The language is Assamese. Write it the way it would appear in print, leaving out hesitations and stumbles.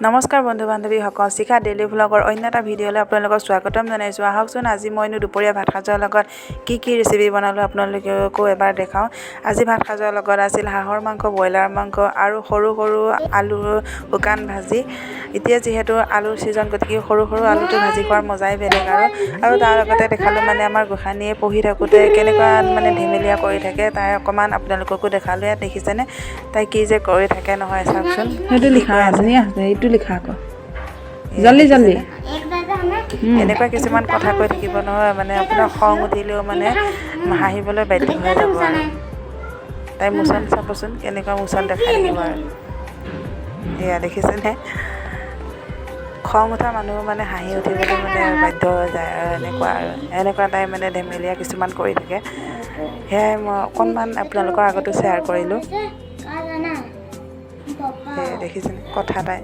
নমস্কাৰ বন্ধু বান্ধৱীসকল, শিখা ডেইলি ভ্লগৰ অন্য এটা ভিডিঅ'লৈ আপোনালোকক স্বাগতম জনাইছোঁ। আহকচোন আজি মইনো দুপৰীয়া ভাত সাজৰ লগত কি ৰেচিপি বনালোঁ আপোনালোককো এবাৰ দেখাওঁ। আজি ভাত সাজৰ লগত আছিল হাঁহৰ মাংস, ব্ৰইলাৰ মাংস আৰু সৰু সৰু আলুৰ শুকান ভাজি। এতিয়া যিহেতু আলুৰ ছিজন, গতিকে সৰু সৰু আলুটো ভাজি খোৱাৰ মজাই বেলেগ আৰু তাৰ লগতে দেখালোঁ আমাৰ গোসাঁনীয়ে পঢ়ি থাকোঁতে কেনেকুৱা ধেমেলীয়া কৰি থাকে, তাই অকণমান আপোনালোককো দেখালোঁ। ইয়াত দেখিছেনে তাই কি যে কৰি থাকে নহয়, চাওকচোন। সেইটো লিখা ধুনীয়া আছে, এইটো লিখা আকৌ জল্দি জল্দি। এনেকুৱা কিছুমান কথা কৈ থাকিব নহয়, আপোনাৰ খং উঠিলেও হাঁহিবলৈ বাধ্য হৈ যাব আৰু তাই মোচন চাবচোন কেনেকুৱা মোচন দেখাই থাকিব আৰু এয়া দেখিছেনে। খং উঠা মানুহ হাঁহি উঠিবলৈ বাধ্য হৈ যায় আৰু এনেকুৱা তাই ধেমেলীয়া কিছুমান কৰি থাকে। সেয়াই মই অকণমান আপোনালোকৰ আগতো শ্বেয়াৰ কৰিলোঁ। দেখিছেনে কথা তাই।